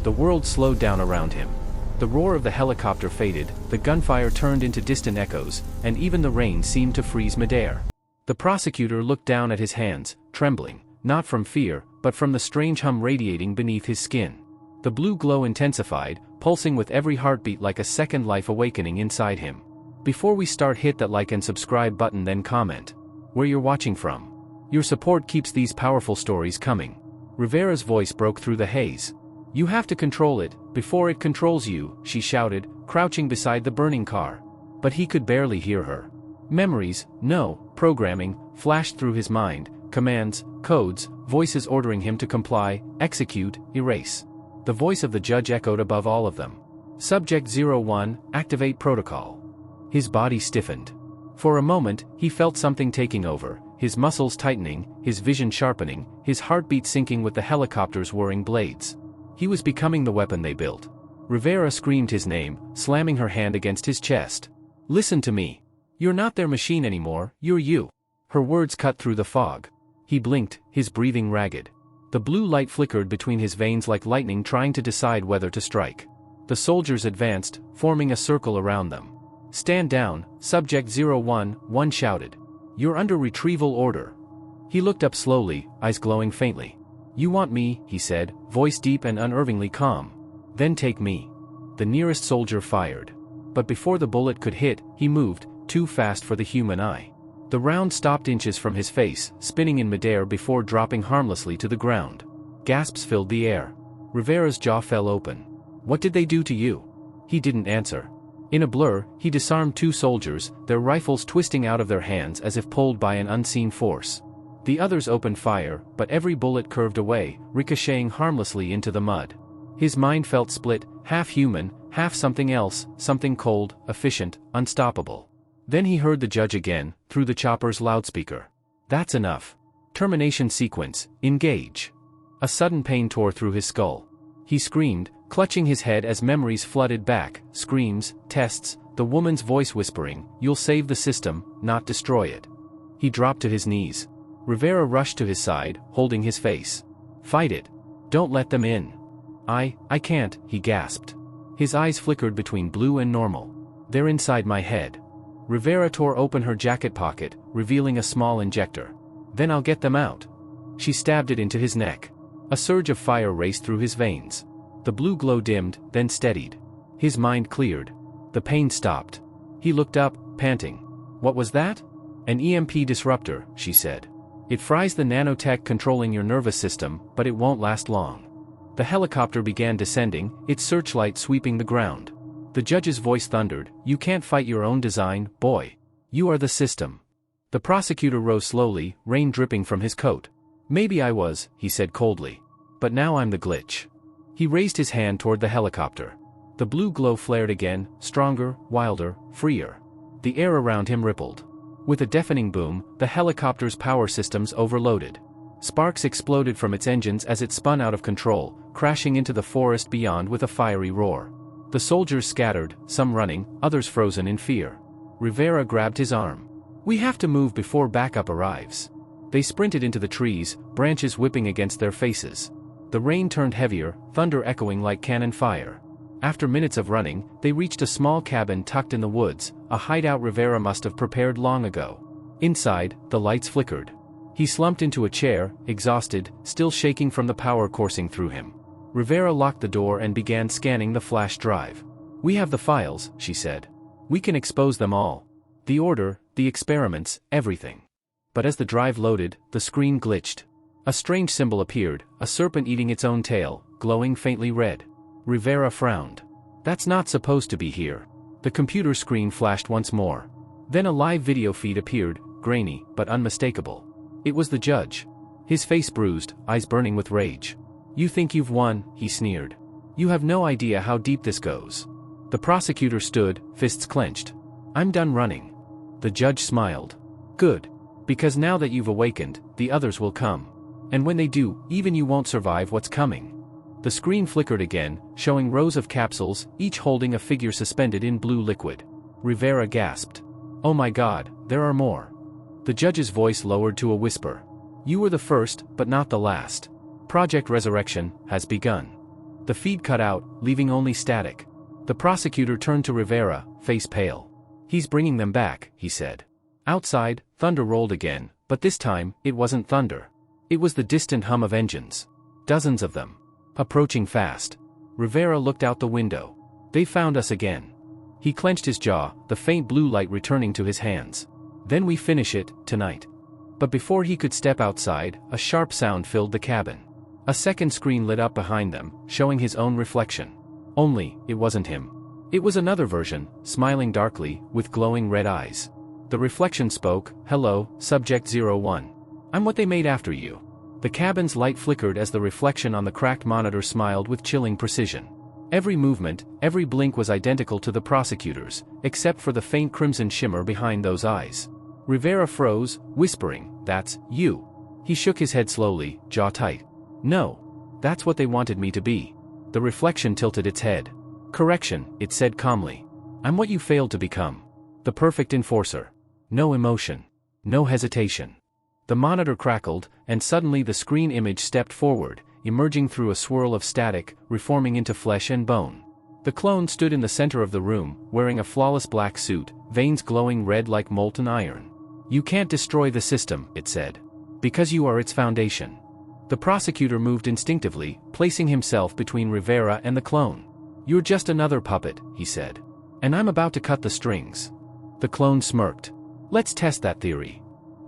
The world slowed down around him. The roar of the helicopter faded, the gunfire turned into distant echoes, and even the rain seemed to freeze midair. The prosecutor looked down at his hands, trembling, not from fear, but from the strange hum radiating beneath his skin. The blue glow intensified, pulsing with every heartbeat like a second life awakening inside him. Before we start, hit that like and subscribe button, then comment where you're watching from. Your support keeps these powerful stories coming. Rivera's voice broke through the haze. You have to control it, before it controls you, she shouted, crouching beside the burning car. But he could barely hear her. Memories, no, programming, flashed through his mind, commands, codes, voices ordering him to comply, execute, erase. The voice of the judge echoed above all of them. Subject 01, activate protocol. His body stiffened. For a moment, he felt something taking over, his muscles tightening, his vision sharpening, his heartbeat syncing with the helicopter's whirring blades. He was becoming the weapon they built. Rivera screamed his name, slamming her hand against his chest. Listen to me. You're not their machine anymore, you're you. Her words cut through the fog. He blinked, his breathing ragged. The blue light flickered between his veins like lightning, trying to decide whether to strike. The soldiers advanced, forming a circle around them. Stand down, Subject 01, one shouted. You're under retrieval order. He looked up slowly, eyes glowing faintly. You want me, he said, voice deep and unervingly calm. Then take me. The nearest soldier fired. But before the bullet could hit, he moved, too fast for the human eye. The round stopped inches from his face, spinning in midair before dropping harmlessly to the ground. Gasps filled the air. Rivera's jaw fell open. What did they do to you? He didn't answer. In a blur, he disarmed two soldiers, their rifles twisting out of their hands as if pulled by an unseen force. The others opened fire, but every bullet curved away, ricocheting harmlessly into the mud. His mind felt split, half human, half something else, something cold, efficient, unstoppable. Then he heard the judge again, through the chopper's loudspeaker. That's enough. Termination sequence, engage. A sudden pain tore through his skull. He screamed, clutching his head as memories flooded back, screams, tests, the woman's voice whispering, you'll save the system, not destroy it. He dropped to his knees. Rivera rushed to his side, holding his face. Fight it. Don't let them in. I can't, he gasped. His eyes flickered between blue and normal. They're inside my head. Rivera tore open her jacket pocket, revealing a small injector. Then I'll get them out. She stabbed it into his neck. A surge of fire raced through his veins. The blue glow dimmed, then steadied. His mind cleared. The pain stopped. He looked up, panting. What was that? An EMP disruptor, she said. It fries the nanotech controlling your nervous system, but it won't last long. The helicopter began descending, its searchlight sweeping the ground. The judge's voice thundered, you can't fight your own design, boy. You are the system. The prosecutor rose slowly, rain dripping from his coat. Maybe I was, he said coldly. But now I'm the glitch. He raised his hand toward the helicopter. The blue glow flared again, stronger, wilder, freer. The air around him rippled. With a deafening boom, the helicopter's power systems overloaded. Sparks exploded from its engines as it spun out of control, crashing into the forest beyond with a fiery roar. The soldiers scattered, some running, others frozen in fear. Rivera grabbed his arm. We have to move before backup arrives. They sprinted into the trees, branches whipping against their faces. The rain turned heavier, thunder echoing like cannon fire. After minutes of running, they reached a small cabin tucked in the woods, a hideout Rivera must have prepared long ago. Inside, the lights flickered. He slumped into a chair, exhausted, still shaking from the power coursing through him. Rivera locked the door and began scanning the flash drive. We have the files, she said. We can expose them all. The order, the experiments, everything. But as the drive loaded, the screen glitched. A strange symbol appeared, a serpent eating its own tail, glowing faintly red. Rivera frowned. That's not supposed to be here. The computer screen flashed once more. Then a live video feed appeared, grainy, but unmistakable. It was the judge. His face bruised, eyes burning with rage. You think you've won, he sneered. You have no idea how deep this goes. The prosecutor stood, fists clenched. I'm done running. The judge smiled. Good. Because now that you've awakened, the others will come. And when they do, even you won't survive what's coming. The screen flickered again, showing rows of capsules, each holding a figure suspended in blue liquid. Rivera gasped. Oh my God, there are more. The judge's voice lowered to a whisper. You were the first, but not the last. Project Resurrection has begun. The feed cut out, leaving only static. The prosecutor turned to Rivera, face pale. "He's bringing them back," he said. Outside, thunder rolled again, but this time, it wasn't thunder. It was the distant hum of engines. Dozens of them. Approaching fast. Rivera looked out the window. "They found us again." He clenched his jaw, the faint blue light returning to his hands. "Then we finish it, tonight." But before he could step outside, a sharp sound filled the cabin. A second screen lit up behind them, showing his own reflection. Only, it wasn't him. It was another version, smiling darkly, with glowing red eyes. The reflection spoke, "Hello, Subject 01. I'm what they made after you." The cabin's light flickered as the reflection on the cracked monitor smiled with chilling precision. Every movement, every blink was identical to the prosecutor's, except for the faint crimson shimmer behind those eyes. Rivera froze, whispering, "That's you." He shook his head slowly, jaw tight. "No. That's what they wanted me to be." The reflection tilted its head. "Correction," it said calmly. "I'm what you failed to become. The perfect enforcer. No emotion. No hesitation." The monitor crackled, and suddenly the screen image stepped forward, emerging through a swirl of static, reforming into flesh and bone. The clone stood in the center of the room, wearing a flawless black suit, veins glowing red like molten iron. "You can't destroy the system," it said. "Because you are its foundation." The prosecutor moved instinctively, placing himself between Rivera and the clone. "You're just another puppet," he said. "And I'm about to cut the strings." The clone smirked. "Let's test that theory."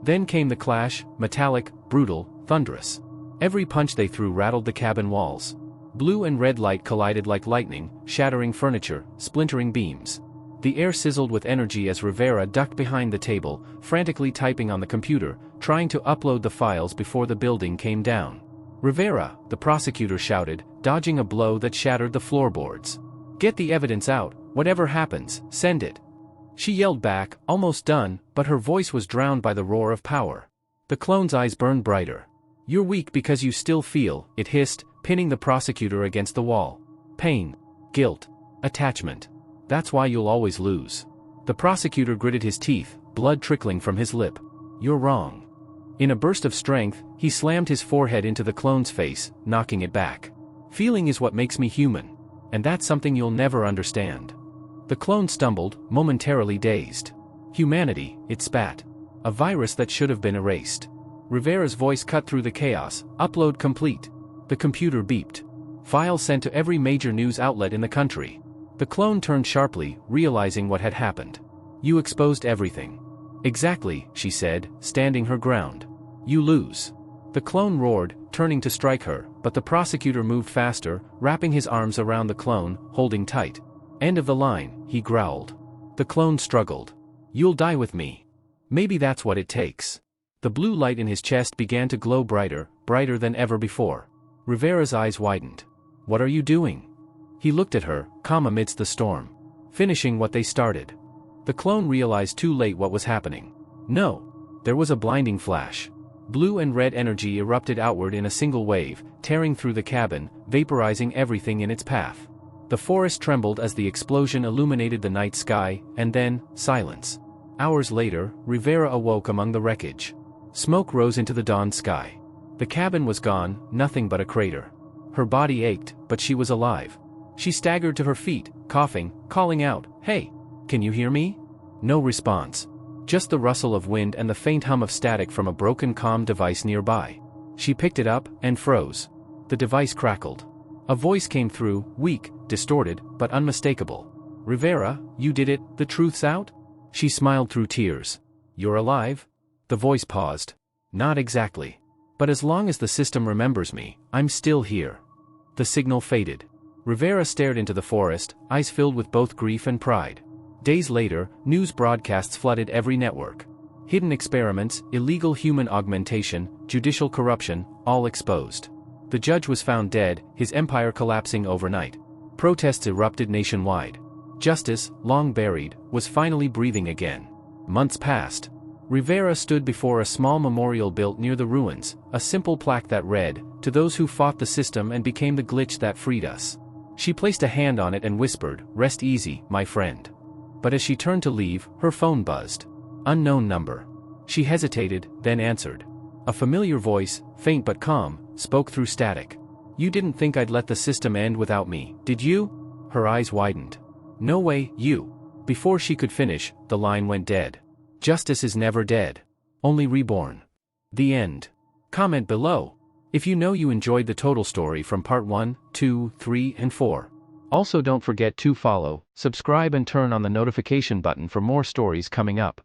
Then came the clash, metallic, brutal, thunderous. Every punch they threw rattled the cabin walls. Blue and red light collided like lightning, shattering furniture, splintering beams. The air sizzled with energy as Rivera ducked behind the table, frantically typing on the computer, trying to upload the files before the building came down. "Rivera," the prosecutor shouted, dodging a blow that shattered the floorboards. "Get the evidence out, whatever happens, send it." She yelled back, almost done, but her voice was drowned by the roar of power. The clone's eyes burned brighter. "You're weak because you still feel," it hissed, pinning the prosecutor against the wall. "Pain. Guilt. Attachment. That's why you'll always lose." The prosecutor gritted his teeth, blood trickling from his lip. "You're wrong." In a burst of strength, he slammed his forehead into the clone's face, knocking it back. "Feeling is what makes me human. And that's something you'll never understand." The clone stumbled, momentarily dazed. "Humanity," it spat. "A virus that should have been erased." Rivera's voice cut through the chaos, "Upload complete." The computer beeped. "File sent to every major news outlet in the country." The clone turned sharply, realizing what had happened. "You exposed everything." "Exactly," she said, standing her ground. "You lose." The clone roared, turning to strike her, but the prosecutor moved faster, wrapping his arms around the clone, holding tight. "End of the line," he growled. The clone struggled. "You'll die with me." "Maybe that's what it takes." The blue light in his chest began to glow brighter, brighter than ever before. Rivera's eyes widened. "What are you doing?" He looked at her, calm amidst the storm. "Finishing what they started." The clone realized too late what was happening. No. There was a blinding flash. Blue and red energy erupted outward in a single wave, tearing through the cabin, vaporizing everything in its path. The forest trembled as the explosion illuminated the night sky, and then, silence. Hours later, Rivera awoke among the wreckage. Smoke rose into the dawn sky. The cabin was gone, nothing but a crater. Her body ached, but she was alive. She staggered to her feet, coughing, calling out, "Hey! Can you hear me?" No response. Just the rustle of wind and the faint hum of static from a broken comm device nearby. She picked it up, and froze. The device crackled. A voice came through, weak, distorted, but unmistakable. "Rivera, you did it, the truth's out?" She smiled through tears. "You're alive?" The voice paused. "Not exactly. But as long as the system remembers me, I'm still here." The signal faded. Rivera stared into the forest, eyes filled with both grief and pride. Days later, news broadcasts flooded every network. Hidden experiments, illegal human augmentation, judicial corruption, all exposed. The judge was found dead, his empire collapsing overnight. Protests erupted nationwide. Justice, long buried, was finally breathing again. Months passed. Rivera stood before a small memorial built near the ruins, a simple plaque that read, "To those who fought the system and became the glitch that freed us." She placed a hand on it and whispered, "Rest easy, my friend." But as she turned to leave, her phone buzzed. Unknown number. She hesitated, then answered. A familiar voice, faint but calm, spoke through static. You didn't think I'd let the system end without me, did you? Her eyes widened. No way, you. Before she could finish, the line went dead. Justice is never dead. Only reborn. The end. Comment below if you know you enjoyed the total story from part 1, 2, 3, and 4. Also don't forget to follow, subscribe and turn on the notification button for more stories coming up.